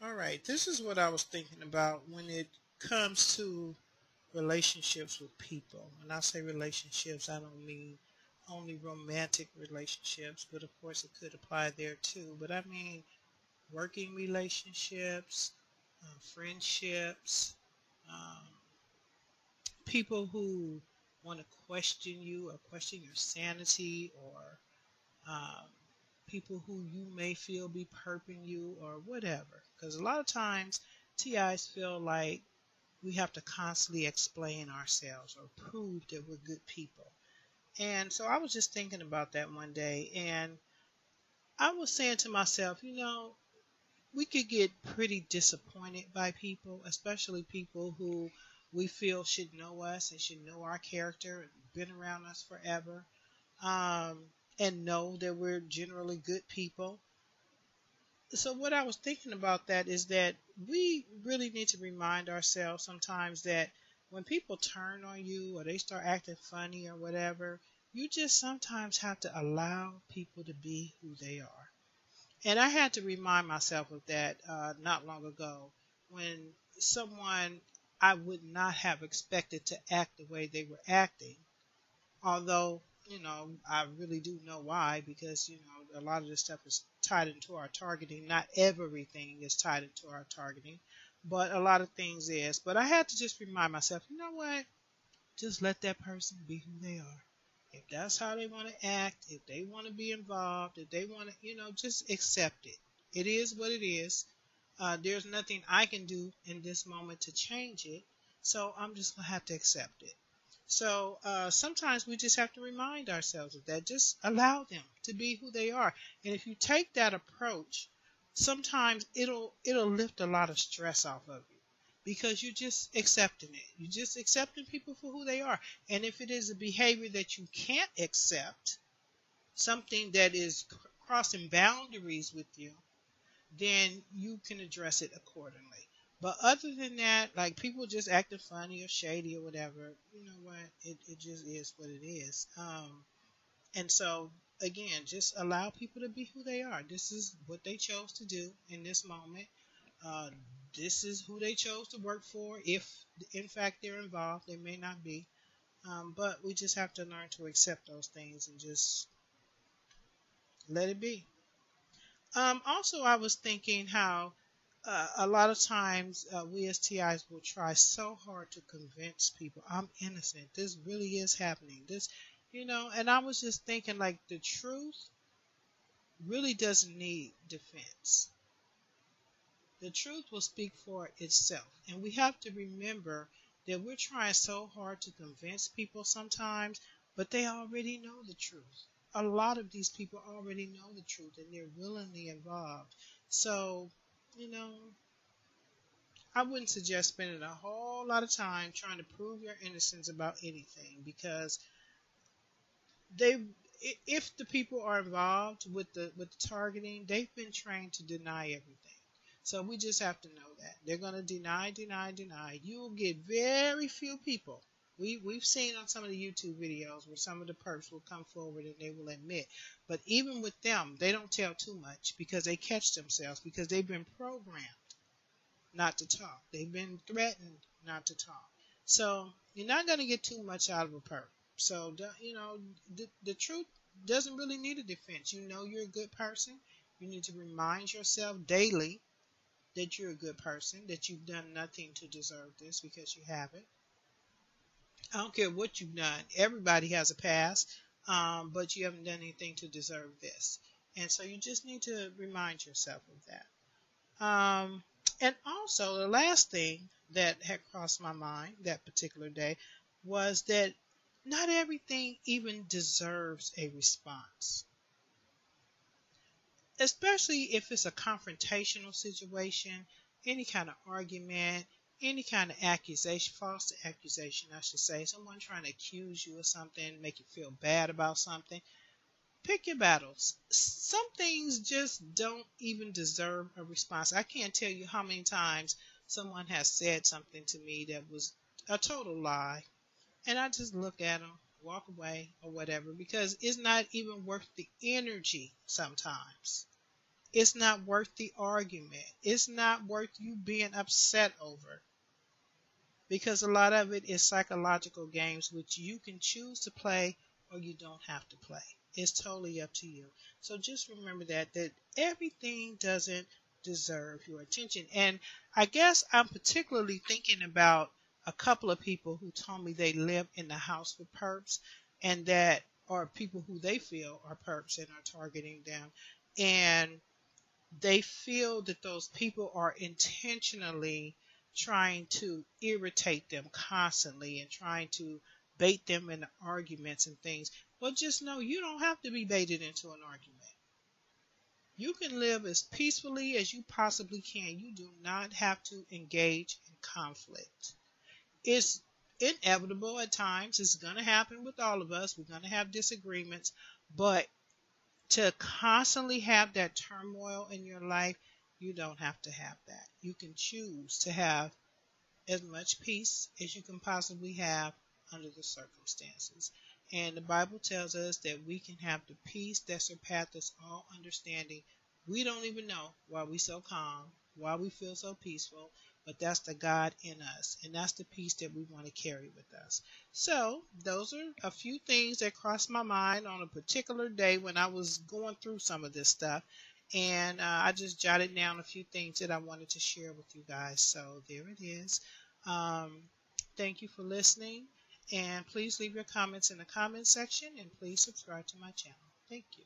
All right, this is what I was thinking about when it comes to relationships with people. When I say relationships, I don't mean only romantic relationships, but of course it could apply there too. But I mean working relationships, friendships, um, people who want to question you or question your sanity, or um, people who you may feel be perping you or whatever. Because a lot of times TIs feel like we have to constantly explain ourselves or prove that we're good people. And so I was just thinking about that one day, and I was saying to myself, we could get pretty disappointed by people, especially people who we feel should know us and should know our character and been around us forever, um, and know that we're generally good people. So what I was thinking about that is that we really need to remind ourselves sometimes that when people turn on you or they start acting funny or whatever, you just sometimes have to allow people to be who they are. And I had to remind myself of that not long ago when someone I would not have expected to act the way they were acting, although I really do know why, because a lot of this stuff is tied into our targeting. Not everything is tied into our targeting, but a lot of things is. But I had to just remind myself, you know what, just let that person be who they are. If that's how they want to act, if they want to be involved, if they want to, just accept it. It is what it is. There's nothing I can do in this moment to change it, so I'm just gonna have to accept it. So sometimes we just have to remind ourselves of that. Just allow them to be who they are, and if you take that approach, sometimes it'll lift a lot of stress off of you because you're just accepting it. You're just accepting people for who they are. And if it is a behavior that you can't accept, something that is crossing boundaries with you, then you can address it accordingly. But other than that, like people just acting funny or shady or whatever, you know what? It just is what it is. And so, again, just allow people to be who they are. This is what they chose to do in this moment. Uh, this is who they chose to work for. If, in fact, they're involved, they may not be. But we just have to learn to accept those things and just let it be. Also, I was thinking how a lot of times we as TIs will try so hard to convince people I'm innocent. This really is happening. And I was just thinking like the truth really doesn't need defense. The truth will speak for itself. And we have to remember that we're trying so hard to convince people sometimes, but they already know the truth. A lot of these people already know the truth and they're willingly involved. So, you know, I wouldn't suggest spending a whole lot of time trying to prove your innocence about anything because they if the people are involved with the targeting, they've been trained to deny everything. So we just have to know that they're going to deny, deny, deny. You will get very few people. We've seen on some of the YouTube videos where some of the perps will come forward and they will admit. But even with them, they don't tell too much because they catch themselves because they've been programmed not to talk. They've been threatened not to talk. So you're not going to get too much out of a perp. So the truth doesn't really need a defense. You know you're a good person. You need to remind yourself daily that you're a good person, that you've done nothing to deserve this because you haven't. I don't care what you've done. Everybody has a past, but you haven't done anything to deserve this. And so you just need to remind yourself of that. And also, the last thing that had crossed my mind that particular day was that not everything even deserves a response, especially if it's a confrontational situation, any kind of argument, any kind of accusation, false accusation, I should say, someone trying to accuse you of something, make you feel bad about something. Pick your battles. Some things just don't even deserve a response. I can't tell you how many times someone has said something to me that was a total lie, and I just look at them, walk away, or whatever, because it's not even worth the energy sometimes. It's not worth the argument. It's not worth you being upset over, because a lot of it is psychological games which you can choose to play or you don't have to play. It's totally up to you. So just remember that everything doesn't deserve your attention. And I guess I'm particularly thinking about a couple of people who told me they live in the house with perps, and that are people who they feel are perps and are targeting them. And they feel that those people are intentionally trying to irritate them constantly and trying to bait them into arguments and things. Well, just know you don't have to be baited into an argument. You can live as peacefully as you possibly can. You do not have to engage in conflict. It's inevitable at times. It's going to happen with all of us. We're going to have disagreements, but to constantly have that turmoil in your life, you don't have to have that. You can choose to have as much peace as you can possibly have under the circumstances. And the Bible tells us that we can have the peace that surpasses all understanding. We don't even know why we so calm, why we feel so peaceful, but that's the God in us, and that's the peace that we want to carry with us. So those are a few things that crossed my mind on a particular day when I was going through some of this stuff. And I just jotted down a few things that I wanted to share with you guys. So there it is. Um, Thank you for listening. And please leave your comments in the comment section, and please subscribe to my channel. Thank you.